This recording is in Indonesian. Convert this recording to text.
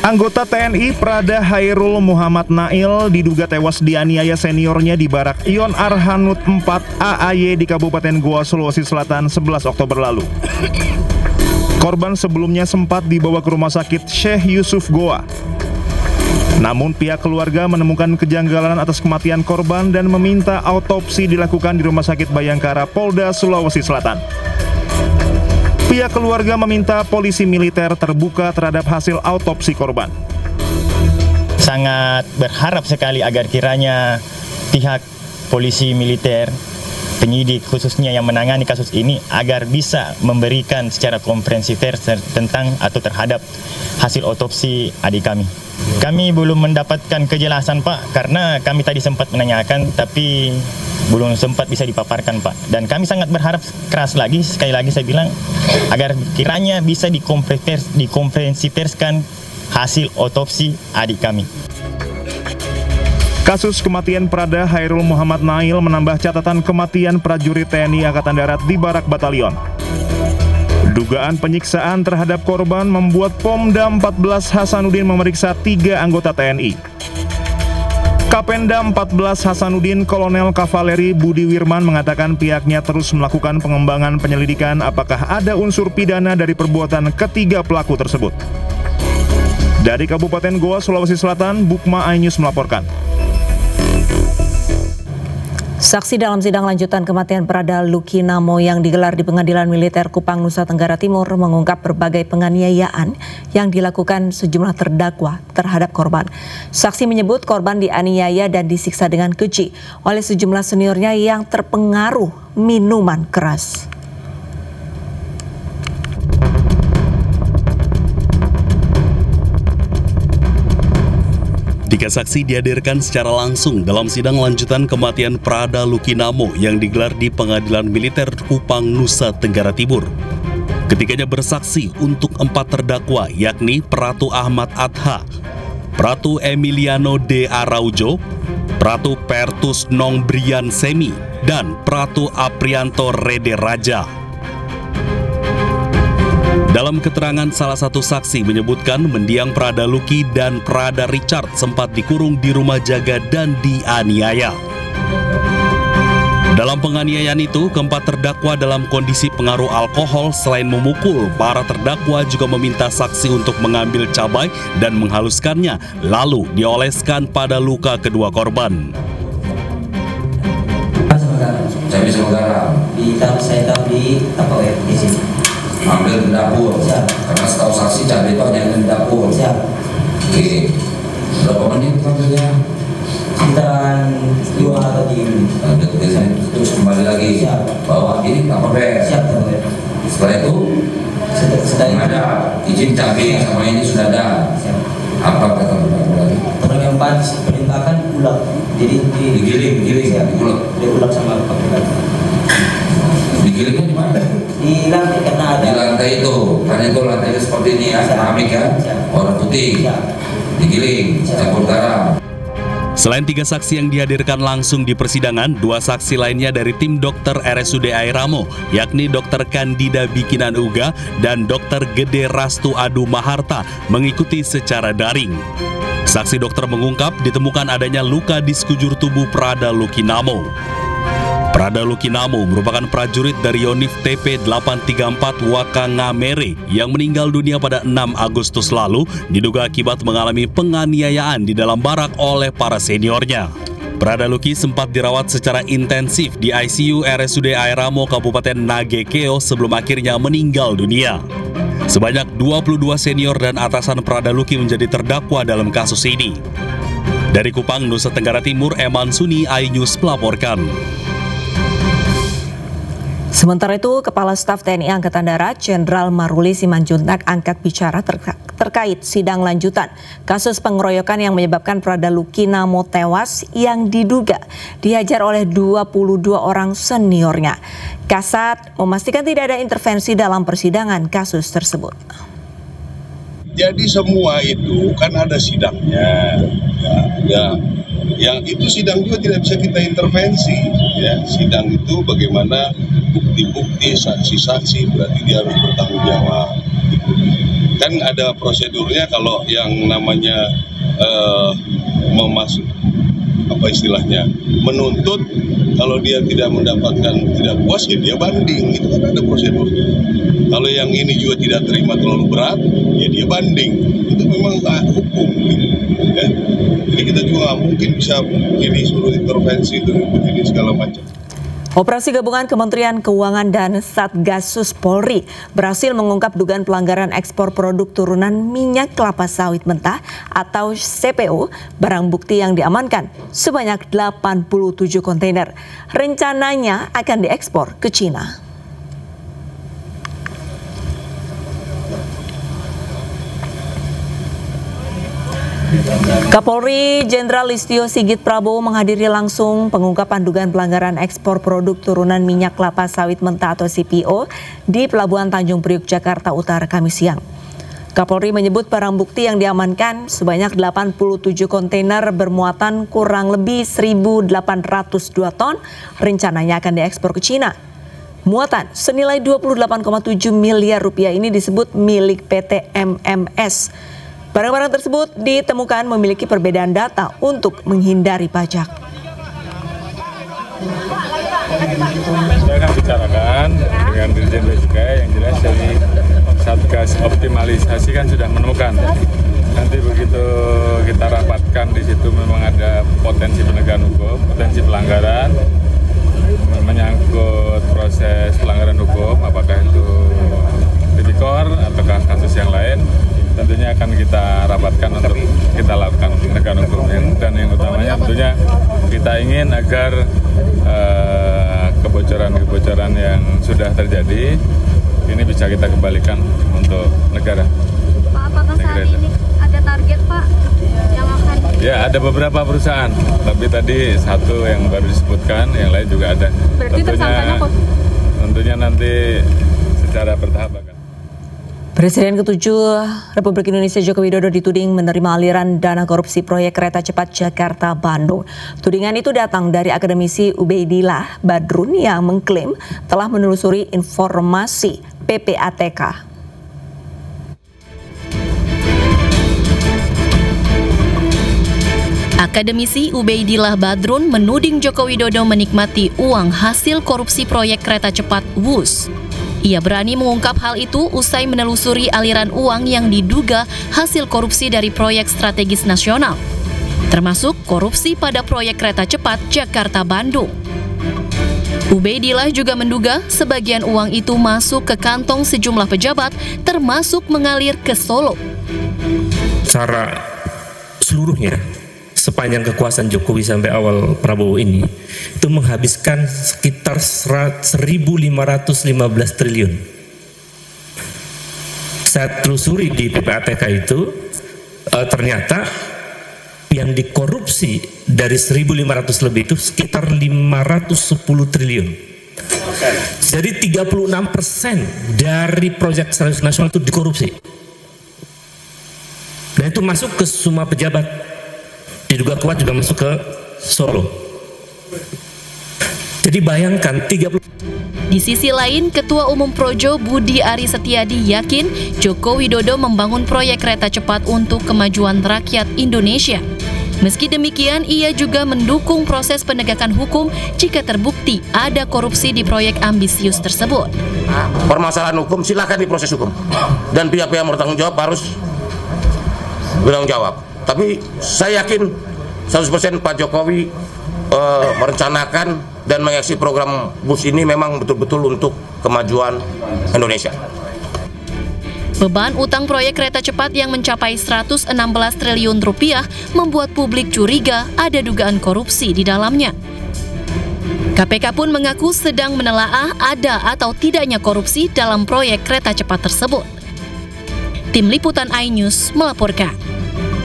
Anggota TNI Prada Hairul Muhammad Nail diduga tewas dianiaya seniornya di Barak Ion Arhanud 4 AAY di Kabupaten Goa, Sulawesi Selatan 11 Oktober lalu. Korban sebelumnya sempat dibawa ke rumah sakit Syekh Yusuf Goa. Namun pihak keluarga menemukan kejanggalan atas kematian korban dan meminta autopsi dilakukan di Rumah Sakit Bayangkara Polda Sulawesi Selatan. Pihak keluarga meminta polisi militer terbuka terhadap hasil autopsi korban. Sangat berharap sekali agar kiranya pihak polisi militer, penyidik khususnya yang menangani kasus ini, agar bisa memberikan secara komprehensif tentang atau terhadap hasil autopsi adik kami. Kami belum mendapatkan kejelasan, Pak, karena kami tadi sempat menanyakan tapi belum sempat bisa dipaparkan, Pak. Dan kami sangat berharap keras lagi, sekali lagi saya bilang, agar kiranya bisa dikomprehensifkan hasil autopsi adik kami. Kasus kematian Prada Hairul Muhammad Nail menambah catatan kematian prajurit TNI Angkatan Darat di Barak Batalion. Dugaan penyiksaan terhadap korban membuat Pomda 14 Hasanuddin memeriksa 3 anggota TNI. Kapenda 14 Hasanuddin Kolonel Kavaleri Budi Wirman mengatakan pihaknya terus melakukan pengembangan penyelidikan apakah ada unsur pidana dari perbuatan ketiga pelaku tersebut. Dari Kabupaten Goa, Sulawesi Selatan, Bukma iNews melaporkan. Saksi dalam sidang lanjutan kematian Prada Luki Namo yang digelar di Pengadilan Militer Kupang, Nusa Tenggara Timur mengungkap berbagai penganiayaan yang dilakukan sejumlah terdakwa terhadap korban. Saksi menyebut korban dianiaya dan disiksa dengan keji oleh sejumlah seniornya yang terpengaruh minuman keras. Tiga saksi dihadirkan secara langsung dalam sidang lanjutan kematian Prada Luki Namo yang digelar di Pengadilan Militer Kupang, Nusa Tenggara Timur. Ketiganya bersaksi untuk 4 terdakwa, yakni Pratu Ahmad Adha, Pratu Emiliano D. Araujo, Pratu Pertus Nong Brian Semi, dan Pratu Aprianto Rede Raja. Dalam keterangan salah satu saksi menyebutkan mendiang Prada Luki dan Prada Richard sempat dikurung di rumah jaga dan dianiaya. Dalam penganiayaan itu, keempat terdakwa dalam kondisi pengaruh alkohol. Selain memukul, para terdakwa juga meminta saksi untuk mengambil cabai dan menghaluskannya, lalu dioleskan pada luka kedua korban. Cabai sama garam. Saya tahu di Tupperware di sini. Ambil di dapur. Siap. Karena setahu saksi cabai itu hanya di dapur. Siap. Oke. Berapa menit ambilnya? Sekitaran 2 atau 3 menit. Terus kembali lagi. Siap. Bawa ini Tupperware. Siap, Tupperware. Setelah itu setelah ada izin cabai sama ini sudah ada. Siap. Apa kata terdakwa lagi? Terdakwa yang perintahkan ulek. Jadi digiling, diulek sama Tupperware. Digilingnya di mana? Di lantai, karena ada. Di lantai itu, karena itu lantainya seperti ini ya, keramik kan, warna putih, digiling, campur garam. Selain 3 saksi yang dihadirkan langsung di persidangan, 2 saksi lainnya dari tim dokter RSUD Airamo, yakni Dr. Kandida Bikinan Uga dan Dr. Gede Rastu Adu Maharta mengikuti secara daring. Saksi dokter mengungkap ditemukan adanya luka di sekujur tubuh Prada Luki Namo. Prada Luki Namo merupakan prajurit dari Yonif TP 834 Wakangamere yang meninggal dunia pada 6 Agustus lalu diduga akibat mengalami penganiayaan di dalam barak oleh para seniornya. Prada Luki sempat dirawat secara intensif di ICU RSUD Airamo Kabupaten Nagekeo sebelum akhirnya meninggal dunia. Sebanyak 22 senior dan atasan Prada Luki menjadi terdakwa dalam kasus ini. Dari Kupang, Nusa Tenggara Timur, Eman Suni, iNews melaporkan. Sementara itu, Kepala Staf TNI Angkatan Darat Jenderal Maruli Simanjuntak angkat bicara terkait sidang lanjutan kasus pengeroyokan yang menyebabkan Prada Luki Namo tewas yang diduga dihajar oleh 22 orang seniornya. Kasat memastikan tidak ada intervensi dalam persidangan kasus tersebut. Jadi semua itu kan ada sidangnya, ya Yang itu sidang juga tidak bisa kita intervensi, ya. Sidang itu bagaimana bukti-bukti, saksi-saksi, berarti dia harus bertanggung jawab. Kan ada prosedurnya kalau yang namanya menuntut, kalau dia tidak mendapatkan, tidak puas, ya dia banding, itu kan ada prosedurnya. Kalau yang ini juga tidak terima terlalu berat, ya dia banding, itu memang hukum gitu, ya. Jadi kita juga nggak mungkin bisa ini suruh intervensi itu begini segala macam. Operasi gabungan Kementerian Keuangan dan Satgasus Polri berhasil mengungkap dugaan pelanggaran ekspor produk turunan minyak kelapa sawit mentah atau CPO. Barang bukti yang diamankan sebanyak 87 kontainer. Rencananya akan diekspor ke Cina. Kapolri Jenderal Listio Sigit Prabowo menghadiri langsung pengungkapan dugaan pelanggaran ekspor produk turunan minyak kelapa sawit mentah atau CPO di Pelabuhan Tanjung Priok, Jakarta Utara, Kamis siang. Kapolri menyebut barang bukti yang diamankan sebanyak 87 kontainer bermuatan kurang lebih 1.802 ton, rencananya akan diekspor ke Cina. Muatan senilai 28,7 miliar rupiah ini disebut milik PT MMS. Barang-barang tersebut ditemukan memiliki perbedaan data untuk menghindari pajak. Saya akan bicarakan dengan Dirjen Bea Cukai, yang jelas dari Satgas optimalisasi kan sudah menemukan. Nanti begitu kita rapatkan di situ memang ada potensi penegakan hukum, potensi pelanggaran, menyangkut proses pelanggaran hukum, apakah itu tipikor ataukah kasus yang lain. Tentunya akan kita rapatkan untuk kita lakukan penegakan hukum, dan yang utamanya tentunya kita ingin agar kebocoran-kebocoran yang sudah terjadi ini bisa kita kembalikan untuk negara. Pak, apakah saat ini ada target, Pak, yang akan? Ya, ada beberapa perusahaan, tapi tadi satu yang baru disebutkan, yang lain juga ada. Berarti tersangkanya kok? Tentunya nanti secara bertahap akan. Presiden ke-7 Republik Indonesia Joko Widodo dituding menerima aliran dana korupsi proyek kereta cepat Jakarta-Bandung. Tudingan itu datang dari akademisi Ubaidillah Badrun yang mengklaim telah menelusuri informasi PPATK. Akademisi Ubaidillah Badrun menuding Joko Widodo menikmati uang hasil korupsi proyek kereta cepat WUS. Ia berani mengungkap hal itu usai menelusuri aliran uang yang diduga hasil korupsi dari proyek strategis nasional, termasuk korupsi pada proyek kereta cepat Jakarta-Bandung. Ubaidillah juga menduga sebagian uang itu masuk ke kantong sejumlah pejabat, termasuk mengalir ke Solo. Cara seluruhnya sepanjang kekuasaan Jokowi sampai awal Prabowo ini itu menghabiskan sekitar 1.515 triliun. Saya telusuri di PPATK itu ternyata yang dikorupsi dari 1.500 lebih itu sekitar 510 triliun. Jadi 36% dari proyek strategis nasional itu dikorupsi. Dan itu masuk ke semua pejabat. Diduga kuat juga masuk ke Solo. Jadi bayangkan 30. Di sisi lain, Ketua Umum Projo Budi Ari Setiadi yakin Joko Widodo membangun proyek kereta cepat untuk kemajuan rakyat Indonesia. Meski demikian, ia juga mendukung proses penegakan hukum jika terbukti ada korupsi di proyek ambisius tersebut. Permasalahan hukum silakan diproses hukum, dan pihak-pihak yang bertanggung jawab harus bertanggung jawab. Tapi saya yakin 100% Pak Jokowi merencanakan dan mengeksekusi program BUS ini memang betul-betul untuk kemajuan Indonesia. Beban utang proyek kereta cepat yang mencapai 116 triliun rupiah membuat publik curiga ada dugaan korupsi di dalamnya. KPK pun mengaku sedang menelaah ada atau tidaknya korupsi dalam proyek kereta cepat tersebut. Tim Liputan iNews melaporkan.